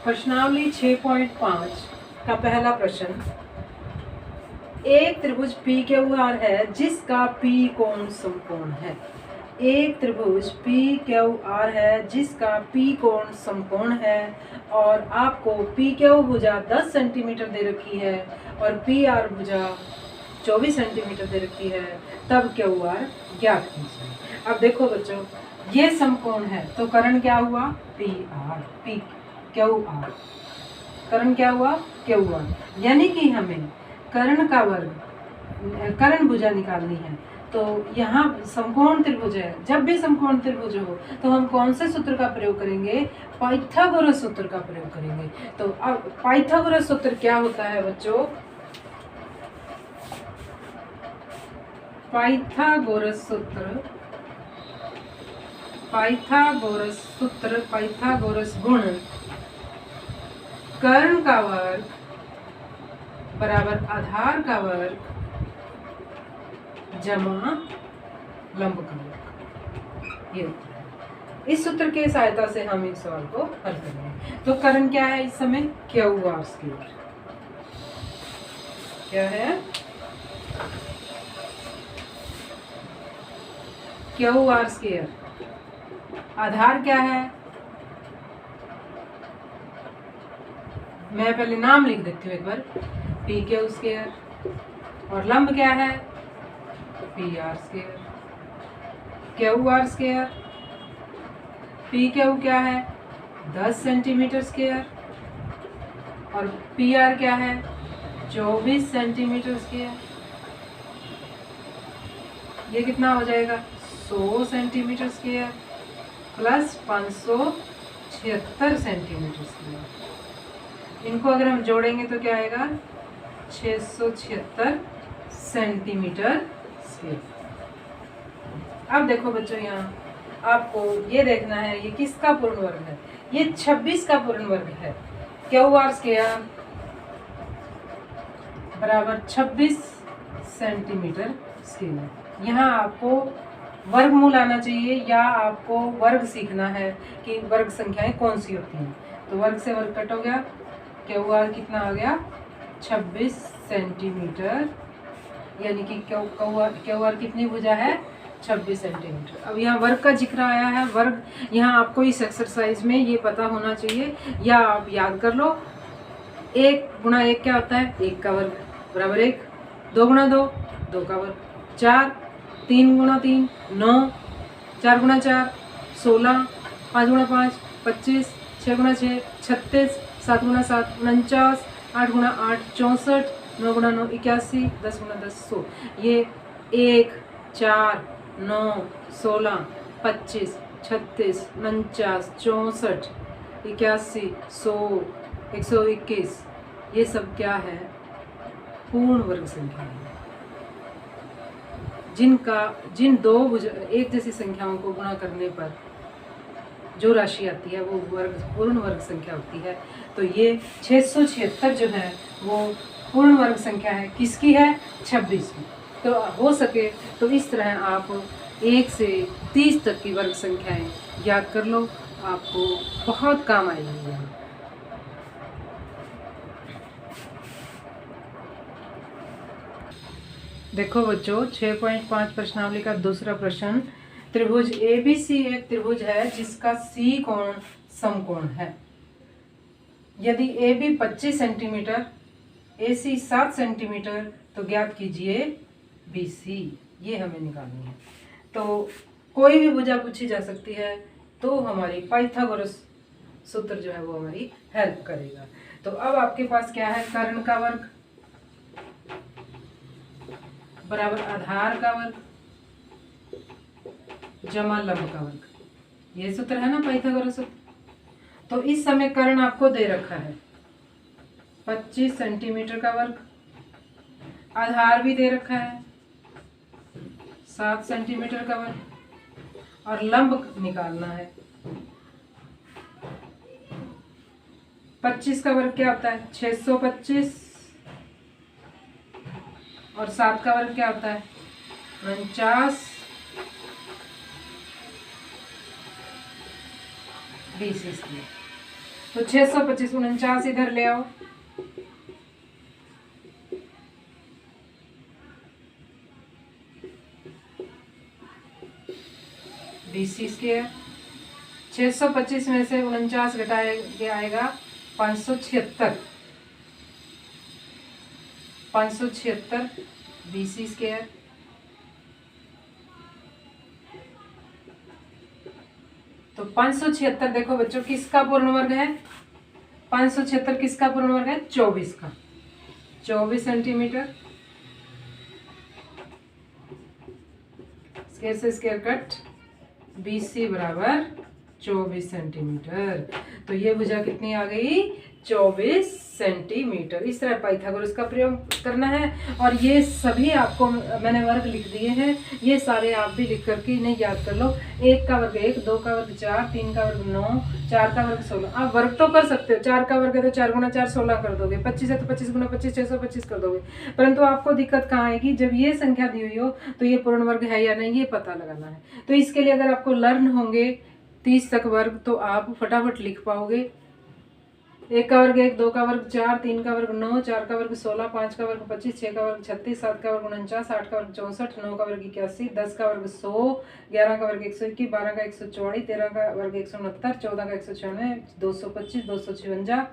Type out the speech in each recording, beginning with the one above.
प्रश्नावली 6.5 का पहला प्रश्न, एक त्रिभुज पी क्यू आर है जिसका पी कोण समकोण है। एक त्रिभुज पी क्यू आर है जिसका पी कोण समकोण है और आपको पी क्यू भुजा 10 सेंटीमीटर दे रखी है और पी आर भुजा 24 सेंटीमीटर दे रखी है, तब क्यू आर ज्ञात कीजिए। अब देखो बच्चों, ये समकोण है तो कर्ण क्या हुआ? P R, P Q R, कर्ण क्या हुआ? Q R. यानी कि हमें कर्ण का वर्ग, कर्ण भुजा निकालनी है। तो यहाँ समकोण त्रिभुज है, जब भी समकोण त्रिभुज हो तो हम कौन से सूत्र का प्रयोग करेंगे? पाइथागोरस सूत्र का प्रयोग करेंगे। तो अब पाइथागोरस सूत्र क्या होता है बच्चों? पाइथागोरस सूत्र, पाइथागोरस सूत्र, पाइथागोरस गुण, कर्ण का वर्ग बराबर आधार का वर्ग जमा लंब का वर्ग। ये होता है। इस सूत्र के सहायता से हम इस सवाल को हल करेंगे। तो कर्ण क्या है इस समय? Q R square. क्या है? Q R square. आधार क्या है? मैं पहले नाम लिख देती हूँ एक बार, पी क्यू स्क्वायर। और लंब क्या है? P R square. Q R square, P Q क्या है? 10 सेंटीमीटर स्क्वायर और पी आर क्या है? 24 सेंटीमीटर स्क्वायर। ये कितना हो जाएगा? 100 centimetre square plus 576 centimetre square. इनको अगर हम जोड़ेंगे तो क्या आएगा? 676 सेंटीमीटर स्क्वायर। अब देखो बच्चों, यहाँ आपको ये देखना है ये किसका पूर्ण वर्ग है? ये 26 का पूर्ण वर्ग है। क्यू आर स्क्वायर बराबर 26 सेंटीमीटर स्क्वायर। यहाँ आपको वर्गमूल आना चाहिए या आपको वर्ग सीखना है कि वर्ग संख्याएं कौन सी होती हैं। तो वर्ग से वर्ग कट हो गया, क्यू आर कितना आ गया? 26 सेंटीमीटर, यानी कि क्यू आर कितनी भुजा है? 26 सेंटीमीटर। अब यहाँ वर्ग का जिक्र आया है, वर्ग यहाँ आपको इस एक्सरसाइज में ये पता होना चाहिए या आप याद कर लो। 1 गुणा 1 क्या होता है? 1 का वर्ग बराबर 1। 2 गुणा 2, 2 का वर्ग 4। 3 गुणा 3 9, 4 गुणा 4 16, 5 गुणा 5 25, 6 गुणा 6 36, 7 गुणा 7 49, 8 गुणा 8 64, 9 गुणा 9 81, 10 गुणा 10 100। ये 1 4 9 16 25 36 49 64 81 100 121, ये सब क्या है? पूर्ण वर्ग संख्या है, जिन दो एक जैसी संख्याओं को गुणा करने पर जो राशि आती है वो पूर्ण वर्ग संख्या होती है। तो ये 676 जो है वो पूर्ण वर्ग संख्या है। किसकी है? 26 की। तो हो सके तो इस तरह आप 1 से 30 तक की वर्ग संख्याएं याद कर लो, आपको बहुत काम आएगी यहाँ। देखो बच्चों, 6.5 प्रश्नावली का दूसरा प्रश्न, त्रिभुज ABC एक त्रिभुज है जिसका C कोण समकोण है। यदि AB 25 सेंटीमीटर, AC 7 सेंटीमीटर, तो ज्ञात कीजिए BC। ये हमें निकालनी है। तो कोई भी भुजा पूछी जा सकती है तो हमारी पाइथागोरस सूत्र जो है वो हमारी हेल्प करेगा। तो अब आपके पास क्या है? कर्ण का वर्ग बराबर आधार का वर्ग जमा लंब का वर्ग। ये सूत्र है ना पाइथागोरस सूत्र। तो इस समय कर्ण आपको दे रखा है 25 सेंटीमीटर का वर्ग, आधार भी दे रखा है 7 सेंटीमीटर का वर्ग और लंब निकालना है। 25 का वर्ग क्या होता है? 625 और 7 का वर्ग क्या होता है? 49 20 इसलिए तो 625 49 इधर ले आओ, BC स्क्वायर। 625 में से 49 घटाया आएगा 576, 576 BC स्क्वायर। तो 576 देखो बच्चों किसका पूर्ण वर्ग है, 576 किसका पूर्ण वर्ग है, 24 का, 24 सेंटीमीटर। स्क्वायर से स्क्वायर कट, BC बराबर 24 सेंटीमीटर। तो ये भुजा कितनी आ गई, 24 सेंटीमीटर। इस तरह पाइथागोरस का प्रयोग करना है। और ये सभी आपको मैंने वर्ग लिख दिए हैं, ये सारे आप भी लिख करके इन्हें याद कर लो। 1 का वर्ग 1, 2 का वर्ग 4, 3 का वर्ग 9, 4 का वर्ग 16। आप वर्ग तो कर सकते हो, 4 का वर्ग है तो 4 गुना 4 16 कर दोगे, 25 है तो 25 गुना 25 625 कर दोगे। परंतु आपको दिक्कत कहाँ आएगी, जब ये संख्या दी हुई हो तो ये पूर्ण वर्ग है या नहीं ये पता लगाना है। तो इसके लिए अगर आपको लर्न होंगे 30 तक वर्ग तो आप फटाफट लिख पाओगे। 1 का वर्ग 1, 2 का वर्ग 4, 3 का वर्ग 9, 4 का वर्ग 16, 5 का वर्ग 25, 6 का वर्ग 36, 7 का वर्ग 49, 8 का वर्ग 64, 9 का वर्ग 81, 10 का वर्ग 100, 11 का वर्ग 121, 12 का 144, 13 का वर्ग 169, 14 का 196, 225, 256,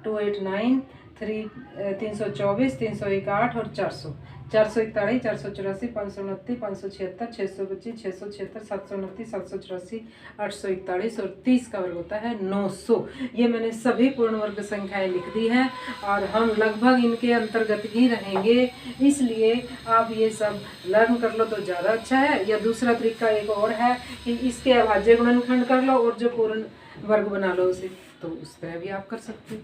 289, 324, 301, 8 और 400, 441, 484, 529, 576, 625, 676, 729, 784, 841 और 30 का वर्ग होता है 900। ये मैंने सभी पूर्ण वर्ग संख्याएं लिख दी हैं और हम लगभग इनके अंतर्गत ही रहेंगे, इसलिए आप ये सब लर्न कर लो तो ज़्यादा अच्छा है। या दूसरा तरीका एक और है कि इसके अभाज्य गुणनखंड कर लो और जो पूर्ण वर्ग बना लो उसे, तो उस तरह भी आप कर सकते हो।